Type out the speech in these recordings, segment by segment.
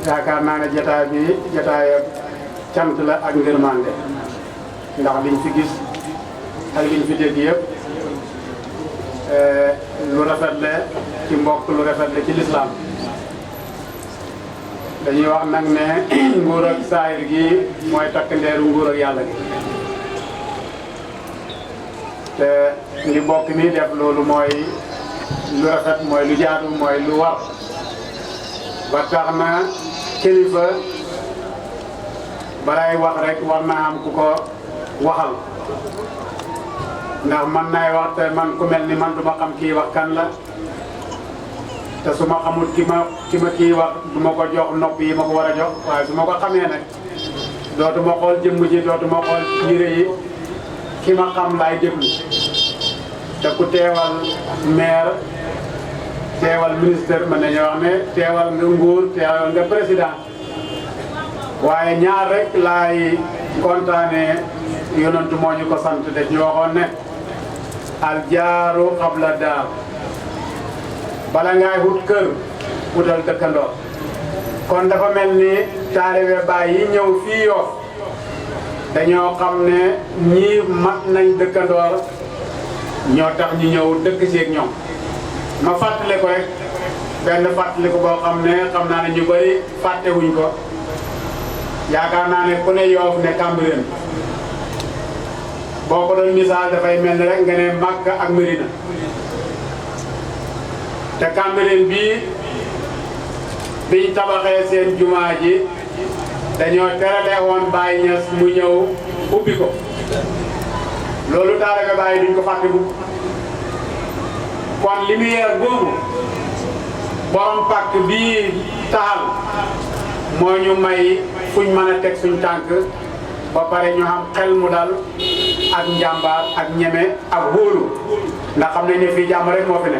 yaakaar naa ne jotaay bi jotaay cant la ak ngërmande ndax liñ fi gis ak liñ fi dégg yëpp lu rafet la ci mbokk lu rafet la ci lislaam dañuy wax nag ne nguur ak saayir gi mooy takk ndeeru nguur ak yàlla gi te li mbokk mi def loolu mooy lu rafet mooy lu jaadu mooy lu war ba tax na kilifa balay wax rek war na am ku ko waxal ndax man naay wax te man ku mel ni man du ma xam kii wax kan la te su ma xamul ki ma kii wax du ma ko jox nopp yi ma ko war a jox waaye su ma ko xamee nag dootuma xool jëmm ji dootuma xool yére yi ki ma xam laay déglu te ku teewal maire teewal ministre mën nañu wax ne teewal nga nguur teewal nga président waaye ñaar rek laay kontaane yonentu moo ñu ko sant de ñu waxoon ne al jaaru qabla daar bala ngay wut kër wutal dëkkandoor kon dafa mel ni taalibe Baay yi ñëw fii Yoff dañoo xam ne ñii mat nañ dëkkandoor ñoo tax ñu ñëw dëkk ci ak ñoom ma fàttali ko rek benn fàttali ko boo xam ne xam naa ne ñu bëri fàttewuñ ko yaakaar naa ne ku ne Yoff ne Cambérène boo ko doon misaal dafay mel ni rek nga ne Makka ak Medina te Cambérène bii biñ tabaxee seen jumaa ji dañoo terale woon Baye Niass mu ñëw ubbi ko loolu taalibe Baay duñ ko fàtte bu kon lumière boobu borom pàkk bii taxal moo ñu may fuñ mën a teg suñ tànk ba pare ñu xam xel mu dal ak njàmbaar ak ñeme ak wóolu ndax xam nañ ne fii jàmm rek moo fi ne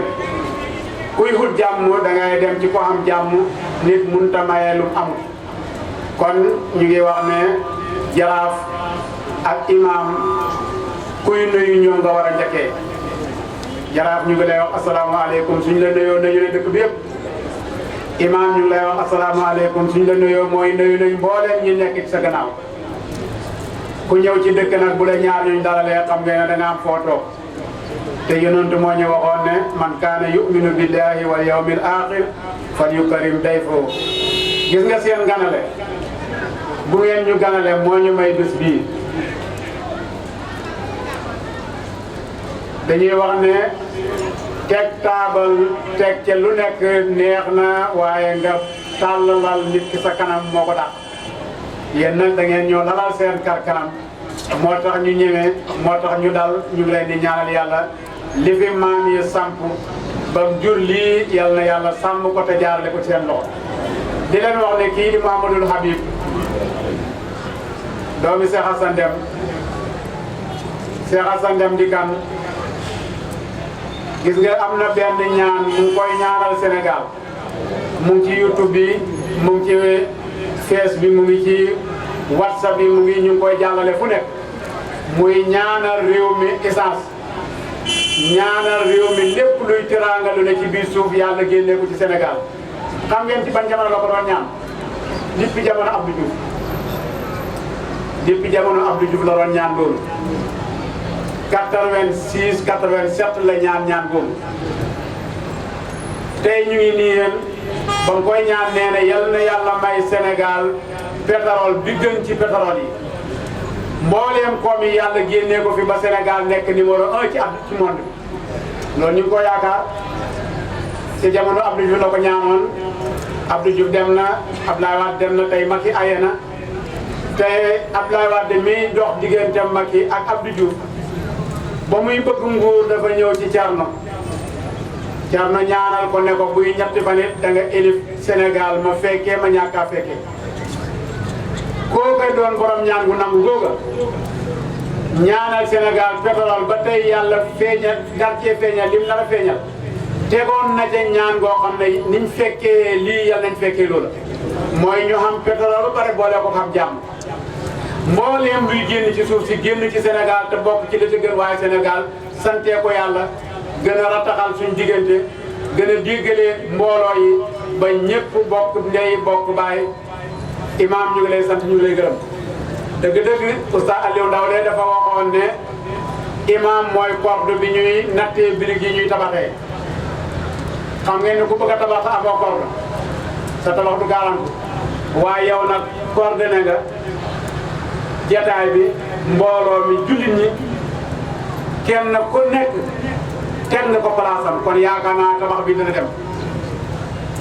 kuy xut jàmm da ngay dem ci ko xam jàmm nit mënut a maye lu amul kon ñu ngi wax ne jaraaf ak imaam kuy nuyu ñoom nga war a njëkkee jaraaf ñu ngi lay wax asalaamaaleykum suñ la nuyoo nuyu ne dëkk bi yëpp imaam ñu ngi lay wax asalaamaaleykum suñ la nuyoo mooy nuyu nañ mbooleem ñi nekk ci sa gannaaw ku ñëw ci dëkk nag bu la ñaar ñuñ dalalee xam nga ne da nga am foo toog te yonent moo ñu waxoon ne man kaana yuminu billahi wal yawmil axir fal yukarim dayfahu gis nga seen ganale bu ngeen ñu ganale moo ñu may bés bii dañuy wax ne teg taabal teg ca lu nekk neex na waaye nga tàllalal nit ki sa kanam moo ko dàq yéen nag da ngeen ñoo lalal seen kar kanam moo tax ñu ñëwee moo tax ñu dal ñu ngi leen di ñaanal yàlla li fi maam yi samp ba jur lii yal na yàlla sàmm ko te jaarale ko seen loxo di leen wax ne kii di Mouhamadoul Habib doomi Cheikh Hassane Dème Cheikh Hassane Dème di kan gis nga am na benn ñaan mu ngi koy ñaanal Sénégal mu ngi ci YouTube bi mu ngi ci Face bi mu ngi ci WhatsApp bi mu ngi ñu ngi koy jàllale fu nekk muy ñaanal réew mi essence ñaanal réew mi lépp luy teraanga lu ne ci biir suuf yàlla génne ko ci Sénégal xam ngeen ci ban jamono la ko doon ñaan depuis jamono Abdou Diouf depuis jamono Abdou Diouf la doon ñaan loolu 86 87 la ñaan boobu tey ñu ngi nii yéen ba nga koy ñaan nee na yal na yàlla may Sénégal pétrole bi gën ci pétrole yi mbooleem koom yi yàlla génnee ko fi ba Sénégal nekk numéro 1 ci monde bi loolu ñu ngi ko yaakaar ci jamono Abdou Diouf la ko ñaanoon Abdou Diouf dem na Abdoulaye Wade dem na tey Macky aye na tey Abdoulaye Wade mi dox diggante Macky ak Abdou Diouf ba muy bëgg nguur dafa ñëw ci Thierno ñaanal ko ne ko buy ñetti fan it da nga élif Sénégal ma fekkee ma ñàkk a fekkee koo koy doon borom ñaan gu nangu googa ñaanal Sénégal pétrole ba tey yàlla feeñal dar cee feeñal lim nar a feeñal tegoon na ca ñaan goo xam ne niñ fekkee lii yàlla nañ fekkee loola mooy ñu xam pétrole ba pare boole ko xam jàmm mbooleem luy génn ci suuf si génn ci Sénégal te bokk ci li ci gën waaye Sénégal santee ko yàlla gën a rattaxal suñ diggante gën a déggalee mbooloo yi ba ñëpp bokk ndey bokk baay imaam ñu ngi lay sant ñu ngi lay gërëm dëgg-dëgg Oustaz Aliou Ndaw de dafa waxoon ne imaam mooy corde bi ñuy nattee birig yi ñuy tabaxee xam ngeen ne ku bëgg a tabax sa amoo corde sa tabax du garanti waaye yow nag coordonné nga jataay bi mbooloo mi jullit ñi kenn ku nekk teg na ko palaasam kon yaakaar naa tabax bi dina dem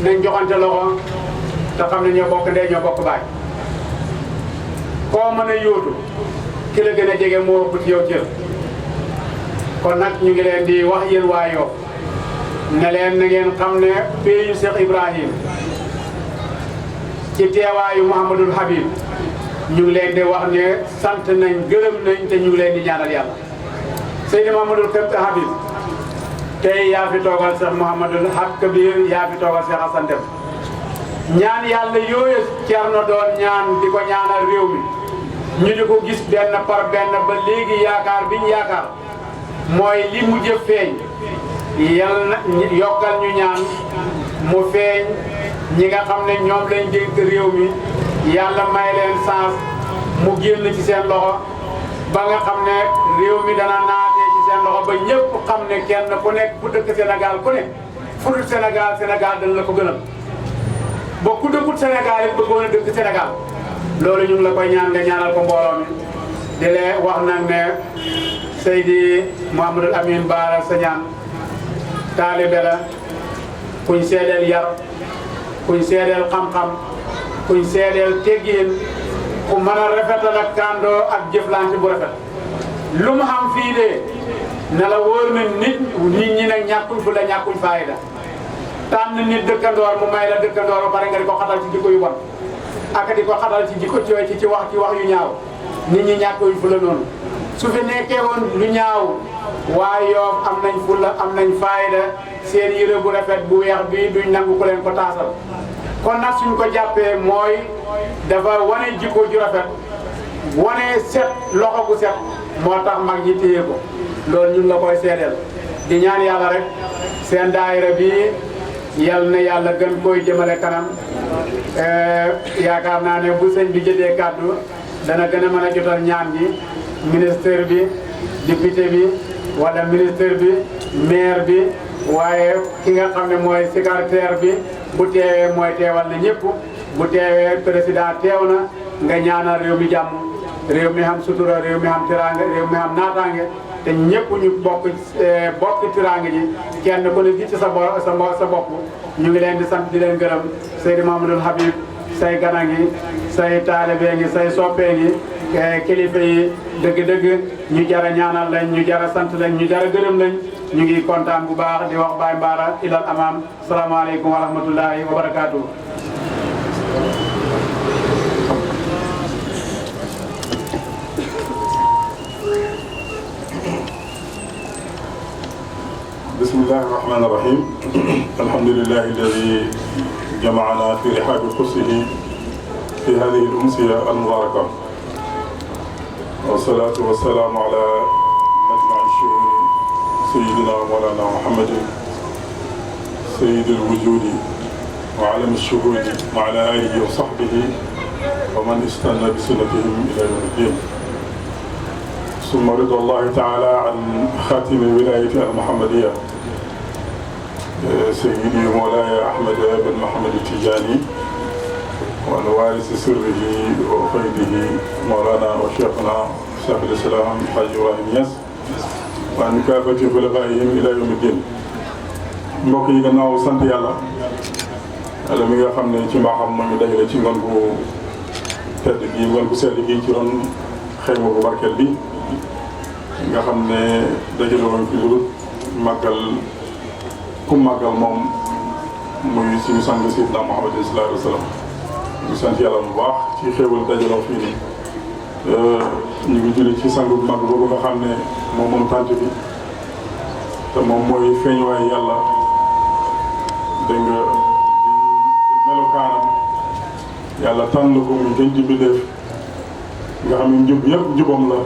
nañ joxante loxo te xam ne ñoo bokk ndey ñoo bokk baay koo mën a yóotu ki la gën a jege moo ëpp ci yow cër kon nag ñu ngi leen di wax yéen waa Yoff ne leen na ngeen xam ne pays yu Cheikh Ibrahim ci teewaayu Mouhamadul Habib ñu ngi leen di wax ne sant nañ gërëm nañ te ñu ngi leen di ñaanal yàlla Seydi Mouhamadul Habib tey yaa fi toogal Cheikh Mouhamadul Kabir yaa fi toogal Cheikh Assane Deme ñaan yàlla yooyu Thierno doon ñaan di ko ñaanal réew mi ñu di ko gis benn par benn ba léegi yaakaar bi ñu yaakaar mooy li mujj feeñ yal na yokkal ñu ñaan mu feeñ ñi nga xam ne ñoom lañ dénk réew mi yàlla may leen chance mu génn ci seen loxo ba nga xam ne réew mi dana naatee ci seen loxo ba ñëpp xam ne kenn ku nekk ku dëkk Sénégal ku ne fu dul Sénégal Sénégal dana la ko gënal ba ku dëkkut Sénégal it bëggoon a dëkk Sénégal loolu ñu ngi la koy ñaan nga ñaanal ko mbooloo mi di leen wax nag ne Seydi Mouhamadul Amin Baara Sañaan taalibe la kuñ seedeel yar kuñ seedeel xam-xam kuñ seedeel teggin ku mën a rafetal ak kàndoo ak jëflante bu rafet lu mu xam fii de ne la wóor na nit ñi nag ñàkkuñ fu la ñàkkuñ faayda tànn nit dëkkandoor mu may la dëkkandoor ba pare nga di ko xatal ci jikko yu bon ak di ko xatal ci jikko ci wax yu ñaaw nit ñi ñàkkuñ fu la noonu su fi nekkee woon lu ñaaw waaye Yoff am nañ fulla am nañ faayda seen yére bu rafet bu weex bi duñ nangu ko leen ko taasal kon nag suñ ko jàppee mooy dafa wane jikko ju rafet wane set loxo bu set moo tax mag ñi téye ko loolu ñun la koy seedeel di ñaan yàlla rek seen daayira bi yal na yàlla gën koy jëmale kanam yaakaar naa ne bu sëñ bi jëlee kàddu dana gën a mën a jotal ñaan gi ministère bi député bi wala ministère bi maire bi waaye ki nga xam ne mooy secrétaire bi bu teewee mooy teewal na ñëpp bu teewee président teew na nga ñaanal réew mi jàmm réew mi xam sutura réew mi xam tiraange réew mi xam naataange te ñëpp ñu bokk tiraange ji kenn ku ne gis ci sa bopp ñu ngi leen di sant di leen gërëm Seydi Mamadou Habib say gana ngi say taalibe ngi say soppee ngi kilifa yi dëgg-dëgg ñu jara ñaanal lañ ñu jara sant lañ ñu jara gërëm lañ ñu ngi kontaan bu baax di wax Baye Mbara ilal amam salaamaaleykum wa rahmatullahi wa barakaatu. bismillahi rahmani rahim alhamdulillahi alladi jamaana fi rihaabi qudsihi fi hadihi al-umsiya al-mubaraka wasalaatu wasalaamu ala majmaci shuhuri sayidina mawlana muhammadin sayidi alwujudi wa alami shuhudi wa ala alihi wa sahbihi wa man istanna bi sunnatihim ila yawmi ddin summa rida allahi taala an xaatimi wilayati al-muhammadiya سيدي مولاي أحمد بن محمد التجاني وعن وارث سره وفيده مولانا وشيخنا شيخ الإسلام الحاج إبراهيم Niass وعن كافة خلفائهم إلى يوم الدين. mbokk yi gannaaw sant yàlla mi nga xam ne ci mbaaxam moo ñu dajale ci ngoon bu tedd gi ngoon bu sell gi ci ron xayma bu barkeel bi nga xam ne dajale woon fi lu màggal ku màggal moom muy suñu sang Seydina Muhammad sallallahu alayhi wa sallam ñu sant yàlla bu baax ci xéewal dajaloo fii nii ñu ngi julli ci sang bu mag boobu nga xam ne moom moom tànt bi te moom mooy feeñuwaay yàlla dégg nga melokaanam yàlla tànn ko muy gën di mbindeef nga xam ne njub yëpp njubam la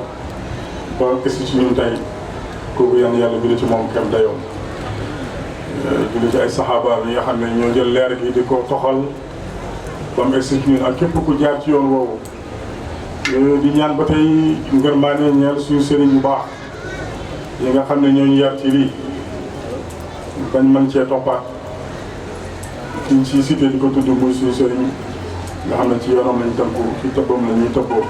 ba gis ci ñun tey kooku yan yàlla bi ci moom kem dayoom julli ci ay saxaaba yi nga xam ne ñoo jël leer gi di ko toxal ba mu egsi ci ñun ak képp ku jaar ci yoon woowu di ñaan ba tey ngërmaane ñeel suñu sëriñ bu baax yi nga xam ne ñoo ñu yar ci lii bañ mën cee toppaat kiñ ci cité di ko tudd muy suñu sëriñ nga xam ne ci yoonam lañ tënku ci tëbbam la ñuy tëbboo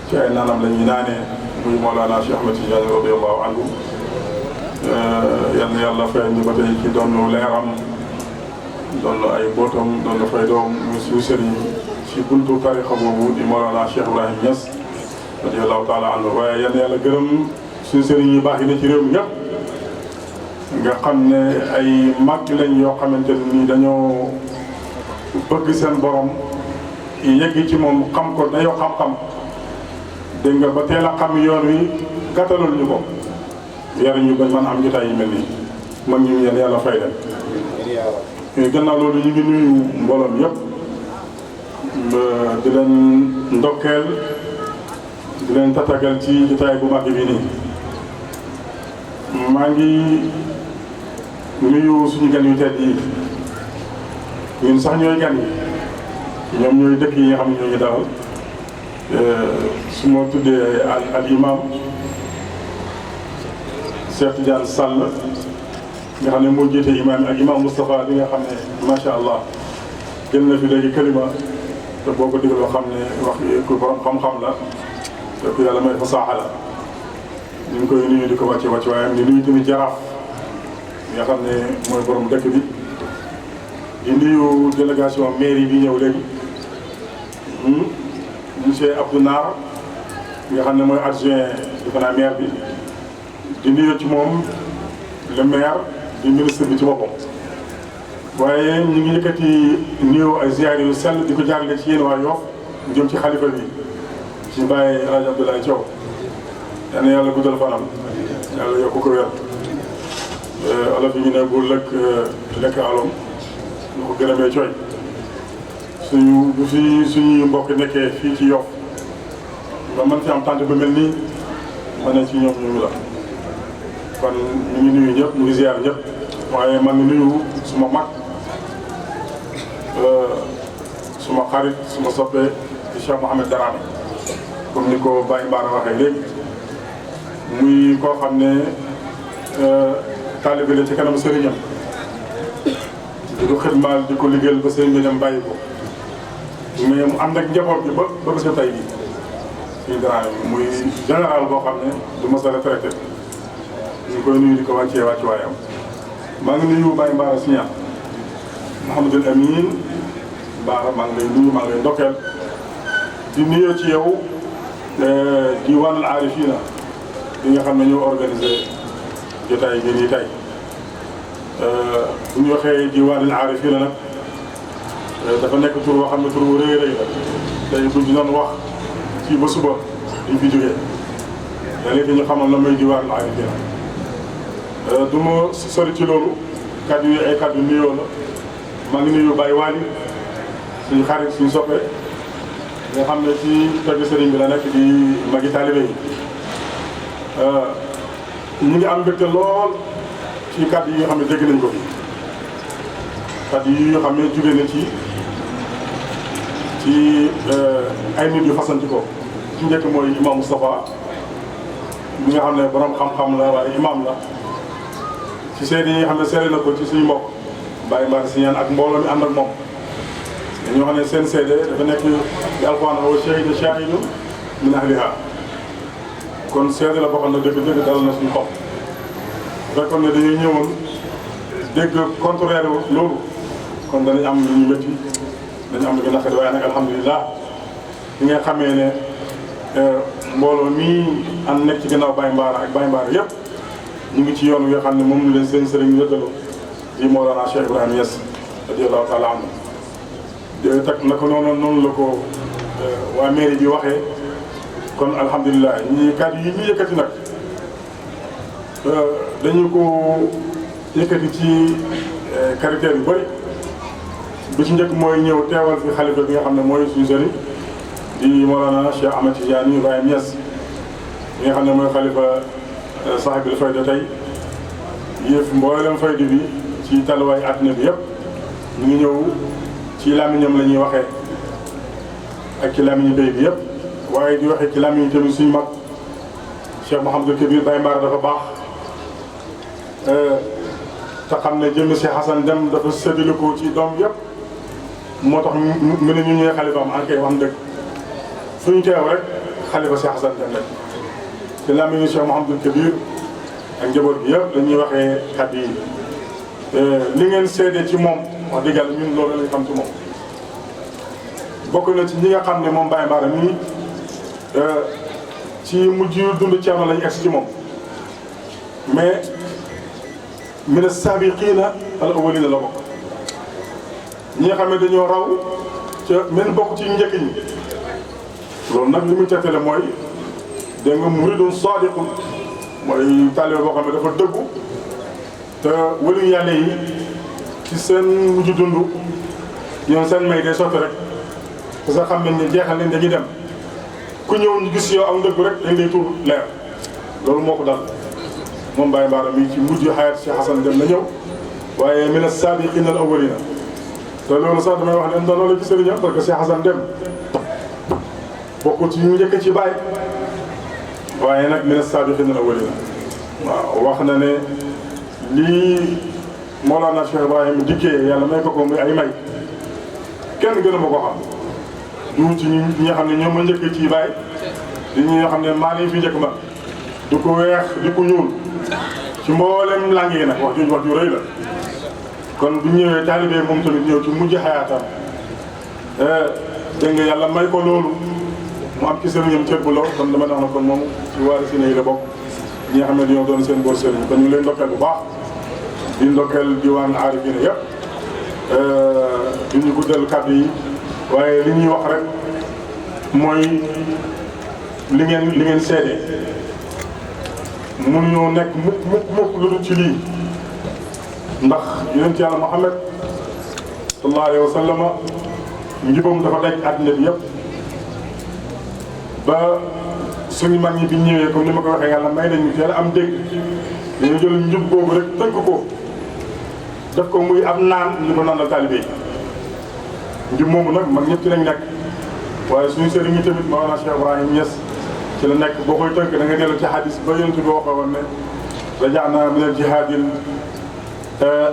ci ay naanam la ñuy naanee muy Mawlana Cheikh Ahmed Tidiane radiyallahu anhu yal na yàlla fay ñu ba tey ci doon leeram doon ay bootam doon fay doom muy suñu sëriñ ci buntu tarixa boobu di Mawlana Cheikh Ibrahim Niass radiyallahu taala anhu waaye yal na yàlla gërëm suñu sëriñ yi baax yi ne ci réew mi yëpp nga xam ne ay mag lañ yoo xamante ni dañoo bëgg seen borom yegg ci moom xam ko dayoo xam-xam dégg nga ba teel a xam yoon wi gàttalul ñu ko yariñu bañ man am jotaay yi mel nii mag ñu yéen yàlla fay leen gannaaw loolu ñu ngi nuyu mbooloom yëpp di leen ndokkeel di leen tatagal ci jotaay bu mag bi nii maa ngi nuyu suñu gan yu tedd yi ñun sax ñooy gan yi ñoom ñooy dëkk yi nga xam ne ñoo ñu dalal su ma tuddee al imam Cheikh Tidiane Sall nga xam ne moo jiite imam ak imam Moustapha bi nga xam ne macha allah jël na fi léegi kalima te boo ko dégloo xam ne wax ku borom xam-xam la te ku yàlla may fasaaxa la ñu ngi koy nuyu di ko wàcce waaye di nuyu tamit jaraaf nga xam ne mooy borom dëkk bi di nuyu délégation mairie bi ñëw léegi monsieur Abdou Naar nga xam ne mooy adjoint defe naa maire bi di nuyu ci moom le maire di ministre bi ci boppam waaye ñu ngi yëkkati nuyu ay ziyaar yu sell di ko jaarale ci yéen waa Yoff jëm ci xalifa bi ci Baye El Hadj Abdoulaye Thiaw yal na yàlla guddal fanam yàlla yokk ko wér olof yi ñu ne bu lekk alom ñu ko gërëmee cooy bu fi suñuy mbokk nekkee fii ci Yoff nga mën fi am tànt ba mel nii ma ne ci ñoom ñu la kon ñu ngi nuyu ñëpp ñu ngi ziar ñëpp waaye man ngi nuyu suma mag suma xarit suma soppee di Cheikh Mouhamed Darame comme ni ko Baye Mbaara waxee léegi muy koo xam ne taalibe la ci kanam sëriñam di ko xidmaal di ko liggéeyal ba sëriñ bi dem bàyyi ko mais mu ànd ak njaboot bi ba bés ba tey bii fii Darame muy général boo xam ne du mos a retraité ñu koy nuyu di ko wàccee waayam maa ngi nuyu Baye Mbaara Signa Mouhamadul Amin Mbaara maa ngi lay nuyu maa ngi lay ndokkeel di nuyoo ci yow diwaanul aarifina bi nga xam ne ñoo organisé jotaay bi nii tey bu ñu waxee diwaanul aarifina nag dafa nekk tur boo xam ne tur bu rëy rëy la tey buñ ci doon wax fii ba suba duñ fi jógee léegi ñu xamal la mooy diwaanul aarifina du ma sori ci loolu kàddu yi ay kàddu nuyoo la maa ngi nuyu Baye Waly suñu xarit suñu soppe nga xam ne ci tagg sëriñ bi la nekk di magi taalibe yi ñu ngi am mbégte lool ci kàddu yi nga xam ne dégg nañ ko fi kàddu yi nga xam ne jóge na ci ay nit yu fasanti ko ci njëkk mooy imam Moustapha mi nga xam ne borom xam-xam la waaye imam la ci seede yi nga xam ne seede na ko ci suñu mbokk Baye Mbaara Signa ak mbooloo mi ànd ak moom ñoo xam ne seen seede dafa nekk di alquran wa shahida shahidun min ahliha kon seede la boo xam ne dëgg-dëgg dal na suñu xol fekkoon ne dañuy ñëwoon dégg contraire loolu kon danañ am lu ñu métti dañu am lu ñu naqari waaye nag alhamdulilah li nga xamee ne mbooloo mii am nekk ci gannaaw Baye Mbaara ak Baye Mbaara yëpp ñu ngi ci yoon wi nga xam ne moom ñu leen seen sëriñ rëddaloo di Mawlana Cheikh Ibrahim Niass radiyallahu taala anhu teg naka noonu la ko waa mairie bi waxee kon alhamdulilah ñi kàddu yi ñu yëkkati nag dañu ko yëkkati ci caractère yu bëri bi ci njëkk mooy ñëw teewal fi xalifa bi nga xam ne mooy suñu sëriñ di Mawlana Cheikh Ahmed Tidiane Ibrahim Niass bi nga xam ne mooy xalifa saahibil fayda tey yëf mboolem fayda bi ci taluwaay àddina bi yëpp ñu ngi ñëw ci làmmiñam la ñuy waxee ak ci làmmiñu béy bi yëpp waaye di waxee ci làmmiñu tamit suñu mag Cheikh Mouhamadul Kabir Baye Mbaara dafa baax te xam ne jëmmi Cheikh Hassan Deme dafa séddale ko ci doom yëpp moo tax mu ne ñu ñëwee xalifaam en kay wax dëgg fu ñu teew rek xalifa Cheikh Hassan Deme rek ci làmmiñu Cheikh Mouhamadul Kabir ak njaboot bi yëpp dañuy waxee kàddu yi li ngeen seede ci moom wax dëgg yàlla ñun loolu lañ xam ci moom bokk na ci ñi nga xam ne moom Baye Mbaara mii ci mujj dund Ceerno lañu egsi ci moom mais mina saabiqiina al awwaliina la bokk ñi nga xam ne dañoo raw ca men bokk ci njëkk ñi loolu nag li muy tettale mooy dégg nga muridun saadiqun mooy taalibe boo xam ne dafa dëggu te wëlu yàlla yi ci seen mujj dund ñoom seen may day sotti rek parce que xam nañ ne jeexal nañ dañuy dem ku ñëw ñu gis yow am dëggu rek dañ lay tuur leer loolu moo ko dal moom Baye Mbaara mi ci mujj xayat Cheikh Hassan Deme la ñëw waaye mina saabiqiina al awwaliina te loolu sax damay wax ne ndono la ci sëriñam parce que Cheikh Hassan Deme bokkul ci ñu njëkk ci Baye waaye nag mina saabiqiina al awwaliina waaw wax na ne lii Mawlana Cheikh Ibrahim dikkee yàlla may ko muy ay may kenn gën a ma ko xam du ci ñi nga xam ne ñoom ma njëkk ci Baye di ñi nga xam ne maa ngi fi njëkk ma du ko weex di ko ñuul ci mboolem langue yi nag wax ju rëy la kon bu ñëwee taalibe moom tamit ñëw ci mujj xayaatam dégg nga yàlla may ko loolu mu am ci sëriñam cër bu law kon dama tax na kon moom ci waarisiina yi la bokk ñi nga xam ne dañoo doon seen boor sëriñ kon ñu ngi leen ndokkeel bu baax di ndokkeel diwaan aarifiina yëpp du ñu guddal kàddu yi waaye li ñuy wax rek mooy li ngeen seede mënuñoo nekk mukk lu dul ci lii ndax yonent yàlla Muhammad sallallahu alayhi wa sallam njubam dafa daj àddina bi yëpp ba suñu mag ñi bi ñëwee comme ni ma ko waxee yàlla may nañu teel am dégg dañu jël njub boobu rek tënk ko def ko muy ab naan ñu ko naan la taalibe yi njub moomu nag mag ñëpp ci lañ nekk waaye suñu sëriñ ñi tamit Mawlana Cheikh Ibrahim Niass ci la nekk boo koy tënk da nga dellu ci hadis ba yonent bi waxee woon ne rajaana min al jihaadil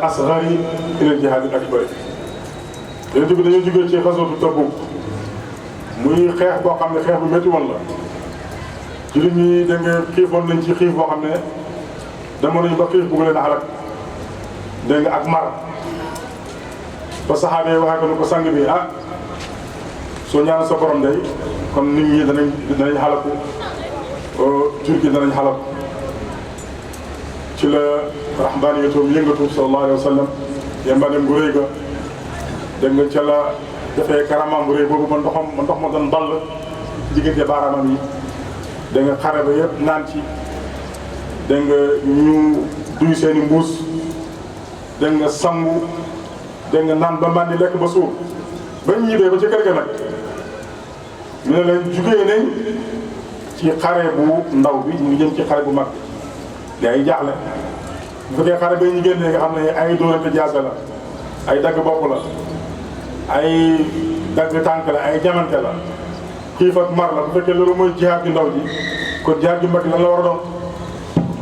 asgari ila al jihaadil akbari yonent bi dañoo jógee ci xaswatu Tabuk muy xeex boo xam ne xeex bu métti woon la jullit ñi da nga xiifoon nañ ci xiif boo xam ne demoon nañu ba xiif bugg leen a xalak dégg nga ak mar ba saxaaba yi waxee ko ne ko sang bi ah soo ñaan sa borom day kon nit ñi danañ xalaku jur gi danañ xalaku ci la rahmaaniyatoom yëngatu sallallahu alayhi wa sallam yembaneem gu rëy ga dégg nga ca la defee karamaam bu rëy boobu ba ndox ma doon ball ci diggante baaraamam yi dégg nga xare ba yëpp naan ci dégg nga ñu duy seeni mbuus dégg nga sangu dégg nga naan ba màndi lekk ba suur bañ ñibbee ba ci kër ga nag ñu ne leen jugee nañ ci xare bu ndaw bi ñu ngi jëm ci xare bu mag bi gaa yi jaaxle bu fekkee xare ba ñu génnee nga xam ne ay dóorante jaase la ay dagg bopp la ay dagg tànk la ay jamante la xiif ak mar la bu fekkee loolu mooy jihaad ju ndaw ji kon jihaad ju mag lan la war a doon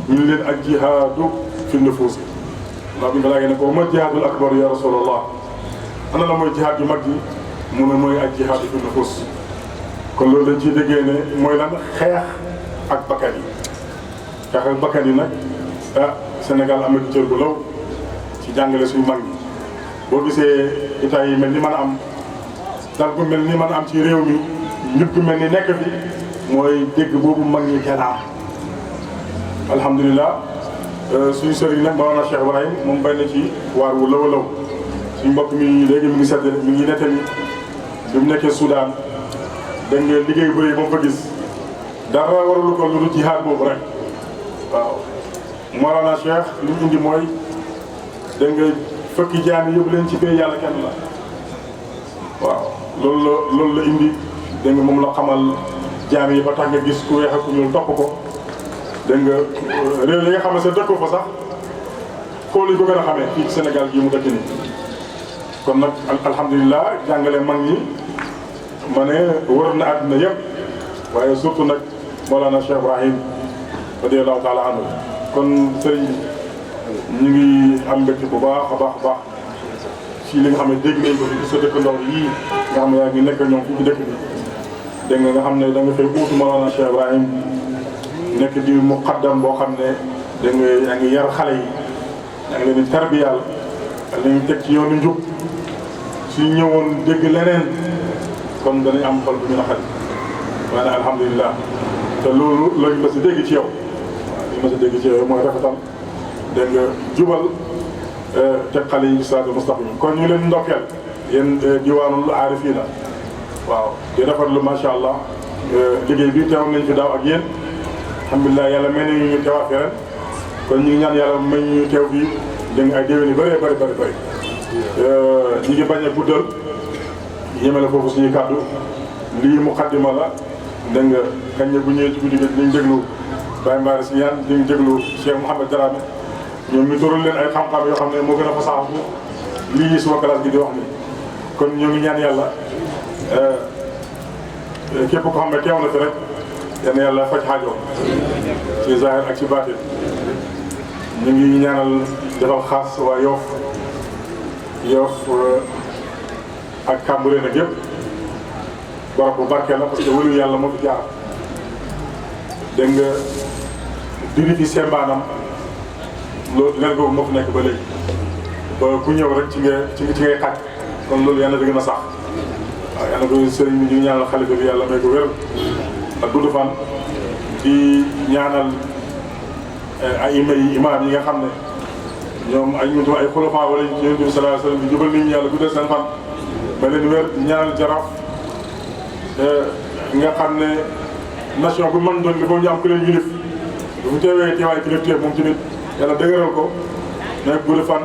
ñu leen ak jihaadu fi nufuus ndax bi nga laajee ne ko ma jihaadul akbar ya rasulallah ana la mooy jihaad ju mag ji mu ne mooy ak jihaadu fi nufuus kon loolu dañ ciy déggee ne mooy lan xeex ak bakkan yi xeex ak bakkan yi nag ah Sénégal amatu cër bu law ci jàngale suñu mag ñi boo gisee état yi mel ni mën a am dal gu mel ni mën a am ci réew mi njub gu mel ni nekk fi mooy dégg boobu mag ñi kenn am alhamdulilah suñu sëriñ nag Mawlana Cheikh Ibrahim moom bay na ci waar wu law a law suñu mbokk mi léegi mi ngi sedd mi ngi nettali bi mu nekkee Soudan da nga liggéey bëri ba mu fa gis dara warulu ko lu dul jihaad boobu rek waaw Mawlana Cheikh li mu indi mooy da nga fëkki jaam yóbbu leen ci bee yàlla kenn la waaw loolu la indi da nga moom la xamal jaam yi ba tax nga gis ku weex ak ku ñuul topp ko dégg nga réew yi nga xam ne sa dëkku fa sax foo lañ ko gën a xamee fii ci Sénégal gii mu dëkk nii kon nag alhamdulilah jàngale mag ñi ma ne wër na àddina yëpp waaye surtout nag Mawlana Cheikh Ibrahim radiyallahu taala anhu kon sëriñ ñu ngi am mbégte bu baax a baax a baax ci li nga xam ne dégg nañ ko fi sa dëkkandoo yii nga xam ne yaa ngi nekk ñoom fii ci dëkk bi dégg nga xam ne da nga fay uutu Mawlana Cheikh Ibrahim nekk di muqaddam boo xam ne da nga yaa ngi yar xale yi yaa ngi leen di tarbiyal ak leen teg ci yoonu njub suñ ñëwoon dégg leneen kon danañ am xol bu ñu naqari waaye nag alhamdulilah te loolu lañ ma si dégg ci yow waaw li ma si dégg ci yow mooy rafetal dégg nga jubal teg xale yi siraatal mustaqim kon ñu leen ndokkeel yéen diwaanul aarifiina waaw di rafetlu macha allah liggéey bi teew nañ fi daaw ak yéen alhamdulilah yàlla may nañu ñu teewaat fi ren kon ñu ngi ñaan yàlla may ñu teew fii dégg nga ay déwén yu bëree bëri ñi ngi bañ a guddal yemale foofu suñuy kàddu lii muqaddima la dégg nga kañ ne bu ñëwee ci guddi gi dinañ déglu Baye Mbaye si ñaan dinañ déglu Cheikh Mouhamed Dramé ñoom ñu tural leen ay xam-xam yoo xam ne moo gën a fasaaxu lii suma classe gi di wax ni kon ñoo ngi ñaan yàlla képp ko xam ne teew na fi rek yal na yàlla faj xaajoo ci zahir ak ci baatin ñu ngi ñaanal defal xaas waa Yoff ak Cambérène nag yëpp barab bu barkeel la parce que wëlu yàlla moo fi jaar dégg nga diri fi sembaanam loolu leen boobu moo fi nekk ba léegi ba ku ñëw rek ci ngay xaj kon loolu yàlla da gën a sax waaw yàlla ko sëriñ bi ñu ñaanal xalifa bi yàlla may ko wér ak gudd fan di ñaanal ay imaam yi nga xam ne ñoom ay mutu ay xulafaa wala ci Yonent bi sallallahu alayhi wa sallam di jubal nit ñi yàlla guddal seen fan ba leen wér di ñaanal jaraaf nga xam ne nation bu mën doon li boobu ñu am ku leen yilif bu teewee teewaay kilifteef moom tamit yàlla dëgëral ko nekk gudd fan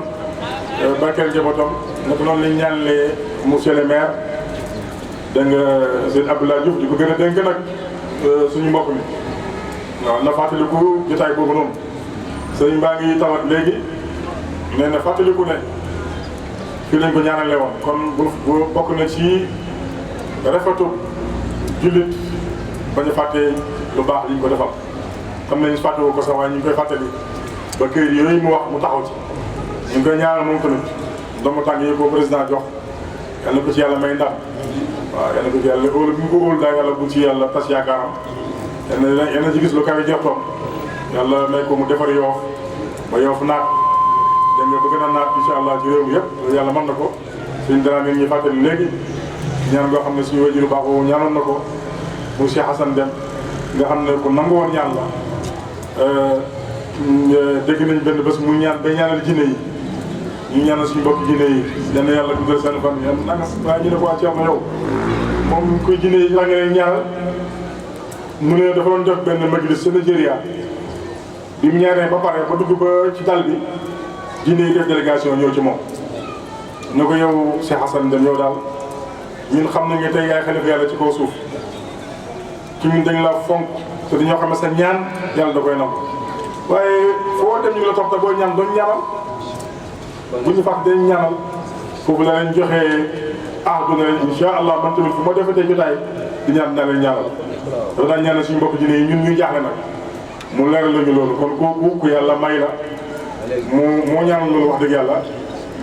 barkeel njabootam naka noonu lañ ñaanalee monsieur le maire dégg nga sëñ Abdoulaye Diouf di ko gën a dénk nag suñu mbokk mi waaw na fàttaliku jotaay boobu noonu sëñ baa ngi tawat léegi nee na fàttaliku ne fii lañ ko ñaanale woon kon bu bokk na ci rafetu jullit bañ a fàtte lu baax liñ ko defal xam nañ fàttewu ko sax waaye ñu ngi koy fàttali ba këyit yooyu mu wax mu taxaw ci ñu ngi koy ñaanal moom tamit doomu tànk yi ko président jox yal na ko ci yàlla may ndam waaw yal na ko ci yàlla óolu bi mu ko óolu daal yàlla bu ci yàlla tas yaakaaram yal na ci gis lu kawe jortoom yàlla may ko mu defar Yoff ba Yoff naat dégg nga bëgg na naat incha allah ci réew mi yëpp loolu yàlla mën na ko suñ dara mi ñuy fàttali léegi ñaan ngoo xam ne suñu wajuru baax boobu ñaanoon na ko mu Cheikh Hassan Deme nga xam ne ku nangu woon ñaan la dégg nañ benn bés mu ñaan bay ñaanal jinne yi ñu ñaanal suñu mbokk jinne yi yal na yàlla guddal seen fan yàlla nanga waaye ñu ne ko waa Cheikh na yow moom kuy jinne yi la nga leen ñaanal mu ne dafa doon def benn majlis ca Nigeria bi mu ñaanee ba pare ba dugg ba ci dal bi jinne yi def délégation ñëw ci moom ne ko yow Cheikh Hassan Deme yow daal ñun xam nañ ne tey yaay xalifa yàlla ci kaw suuf ci ñun dañ la fonk te dañoo xam ne sa ñaan yàlla da koy nangu waaye foo dem ñu ngi la topp te boo ñaan doon ñaanal bu ñu fàtte dañ ñaanal foofu la leen joxee du ne leen incha allah man tamit fu ma defatee jotaay di ñaan naa leen ñaanal dafa daan ñaanal suñu mbokk jinne yi ñun ñuy jaaxle nag mu leeral lañu loolu kon kooku ku yàlla may la moo ñaanal loolu wax dëgg yàlla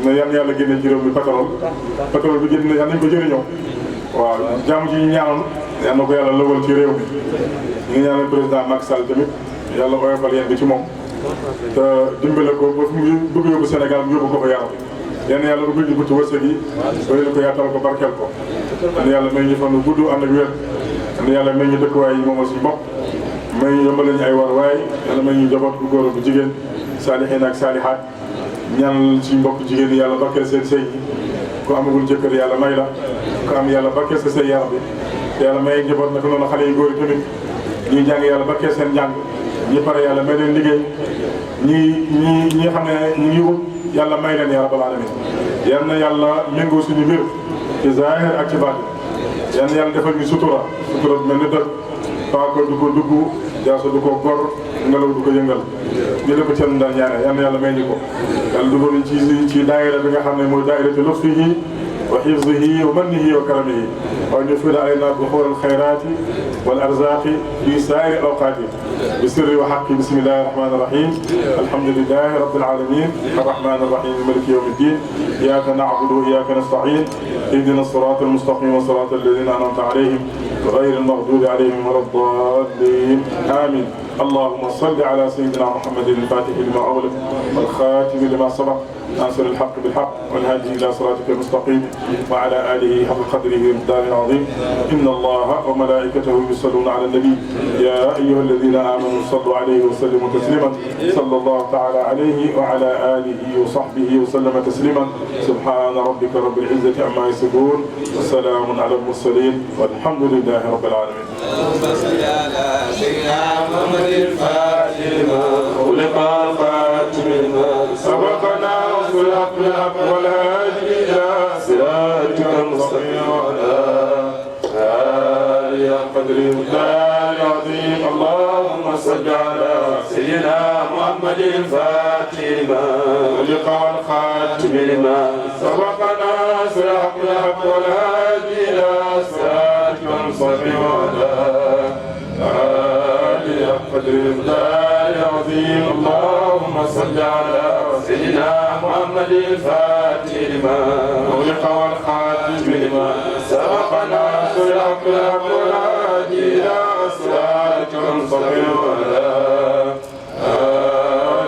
ne yal na yàlla génne ci réew mi pétrole bi génn yal nañ ko jëriñoo waaw jàmm ji ñu ñaanoon yal na ko yàlla lëwal ci réew mi ñu ngi ñaanal président Macky Sall tamit yàlla oyofal yéen bi ci moom te dimbale ko ba fu mu bëgg yóbbu Sénégal mu yóbbu ko fa yaram yal na yàlla ubbil ñu buntu wërsëg yi bëri ko yaatal ko barkeel ko yal na yàlla may ñu fan gudd ànd ak wér yal na yàlla may ñu dëkkuwaay yi moomal suñu bopp may ñu yombal ñu ay war waaye yàlla may ñu njaboot bu góor bu jigéen saalihiin ak saalihaat ñaan suñu mbokk jigéen ñi yàlla barkeel seen sëy ku amagul jëkkër yàlla may la ku am yàlla barkeel sa sëy yaram bi yàlla may njaboot naka noonu xale yu góor yi tamit ñuy jàng yàlla barkeel seen njàng ñi pare yàlla may leen liggéey ñi xam ne ñu ngi wut yàlla may leen ya rabbal alamin yal na yàlla méngoo suñu mbir ci zahir ak ci baatin yal na yàlla defal ñu sutura bu mel ni doj paaka du ko dugg jaaso du ko gor ngelaw du ko yëngal ñu ne ko ceen daan ñaane yal na yàlla may ñu ko yàlla dugal ci daayira bi nga xam ne mooy daayiratu lutfihi wa hifzihi wa mannihi wa karamihi wa an yufida alayna duxuur alxayraati wal arzaaqi fi saa'iri awqaati bi sirri wa haqqi bismillahi rahmani rahim alhamdulillahi rabbil alamin arrahmani arrahim maliki yawmi ddin iyyaka na'budu wa iyyaka nasta'in ihdina as-sirata al-mustaqim sirata alladhina an'amta alayhim غير المغضوب عليهم ولا الضالين آمين اللهم صل على سيدنا محمد الفاتح لما أغلق والخاتم لما سبق ناصر الحق بالحق والهادي إلى صراطك المستقيم وعلى آله حق قدره ومقداره العظيم إن الله وملائكته يصلون على النبي يا أيها الذين آمنوا صلوا عليه وسلموا تسليما صلى الله تعالى عليه وعلى آله وصحبه وسلم تسليما سبحان ربك رب العزة عما يصفون وسلام على المرسلين والحمد لله رب العالمين. اللهم صل على سيدنا محمد الفاتح لما خلق الخاتم لما سبقنا وصل الحق بالحق والهادي الى صراطك المستقيم وعلى آله قدر المقدار العظيم. اللهم صل على سيدنا محمد الفاتح لما خلق الخاتم لما سبقنا وصل الحق بالحق والهادي الى صراطك المستقيم وعلى آله قدر المقدار العظيم. اللهم صل على سيدنا محمد الفاتح لما خلق والخاتم لما سبقنا وصل الحق بالحق والهادي إلى صراطك المستقيم وعلى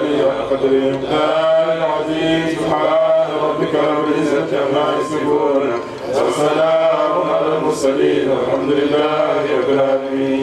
آله قدر المقدار العظيم. سبحان ربك رب العزة عما يصفون وسلام على المرسلين والحمد لله رب العالمين.